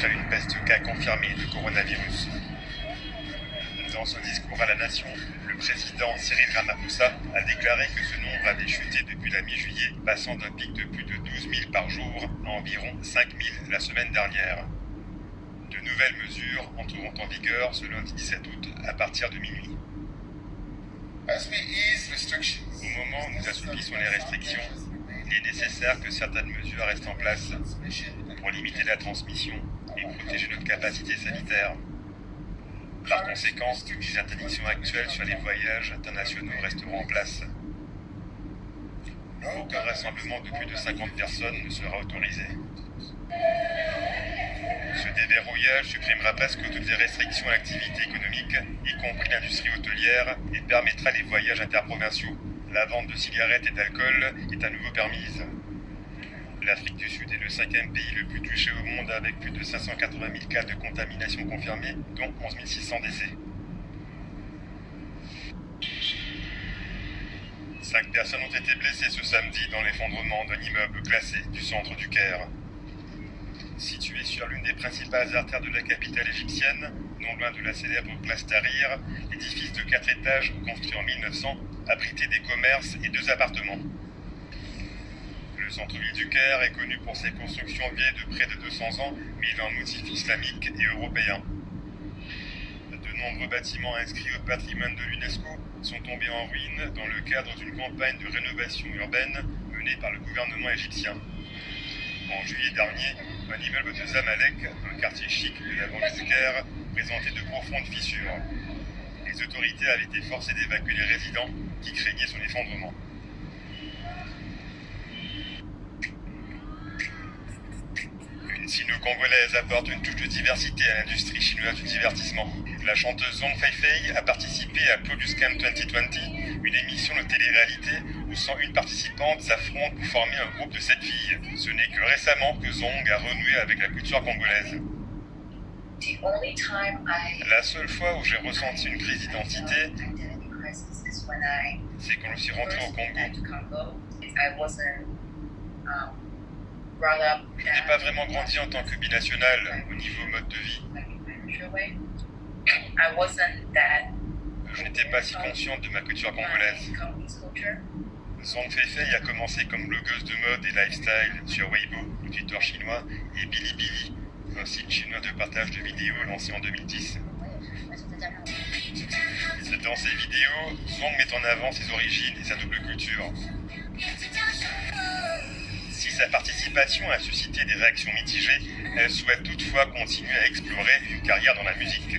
après une baisse de cas confirmés de coronavirus. Dans son discours à la nation, le président Cyril Ramaphosa a déclaré que ce nombre avait chuté depuis la mi-juillet, passant d'un pic de plus de 12 000 par jour à environ 5 000 la semaine dernière. De nouvelles mesures entreront en vigueur ce lundi 17 août à partir de minuit. Au moment où nous assouplissons les restrictions, il est nécessaire que certaines mesures restent en place pour limiter la transmission et protéger notre capacité sanitaire. Par conséquent, les interdictions actuelles sur les voyages internationaux resteront en place. Aucun rassemblement de plus de 50 personnes ne sera autorisé. Ce déverrouillage supprimera presque toutes les restrictions à l'activité économique, y compris l'industrie hôtelière, et permettra les voyages interprovinciaux. La vente de cigarettes et d'alcool est à nouveau permise. L'Afrique du Sud est le 5e pays le plus touché au monde avec plus de 580 000 cas de contamination confirmés, dont 11 600 décès. 5 personnes ont été blessées ce samedi dans l'effondrement d'un immeuble classé du centre du Caire. Situé sur l'une des principales artères de la capitale égyptienne, non loin de la célèbre place Tahrir, l'édifice de 4 étages construit en 1900 abritait des commerces et 2 appartements. Le centre-ville du Caire est connu pour ses constructions vieilles de près de 200 ans, mêlant motifs islamiques et européens. De nombreux bâtiments inscrits au patrimoine de l'UNESCO sont tombés en ruine dans le cadre d'une campagne de rénovation urbaine menée par le gouvernement égyptien. En juillet dernier, un immeuble de Zamalek, un quartier chic de la banlieue du Caire, présentait de profondes fissures. Les autorités avaient été forcées d'évacuer les résidents qui craignaient son effondrement. Une sino-congolaise apporte une touche de diversité à l'industrie chinoise du divertissement. La chanteuse Zhong Feifei a participé à Produce Camp 2020, une émission de télé-réalité où 101 participantes s'affrontent pour former un groupe de 7 filles. Ce n'est que récemment que Zhong a renoué avec la culture congolaise. La seule fois où j'ai ressenti une crise d'identité, c'est quand je suis rentré au Congo. Je n'ai pas vraiment grandi en tant que binational au niveau mode de vie. Je n'étais pas si consciente de ma culture congolaise. Zhong Feifei a commencé comme blogueuse de mode et lifestyle sur Weibo, le Twitter chinois, et Bilibili, un site chinois de partage de vidéos lancé en 2010. Dans ses vidéos, Zhong met en avant ses origines et sa double culture. Si sa participation a suscité des réactions mitigées, elle souhaite toutefois continuer à explorer une carrière dans la musique.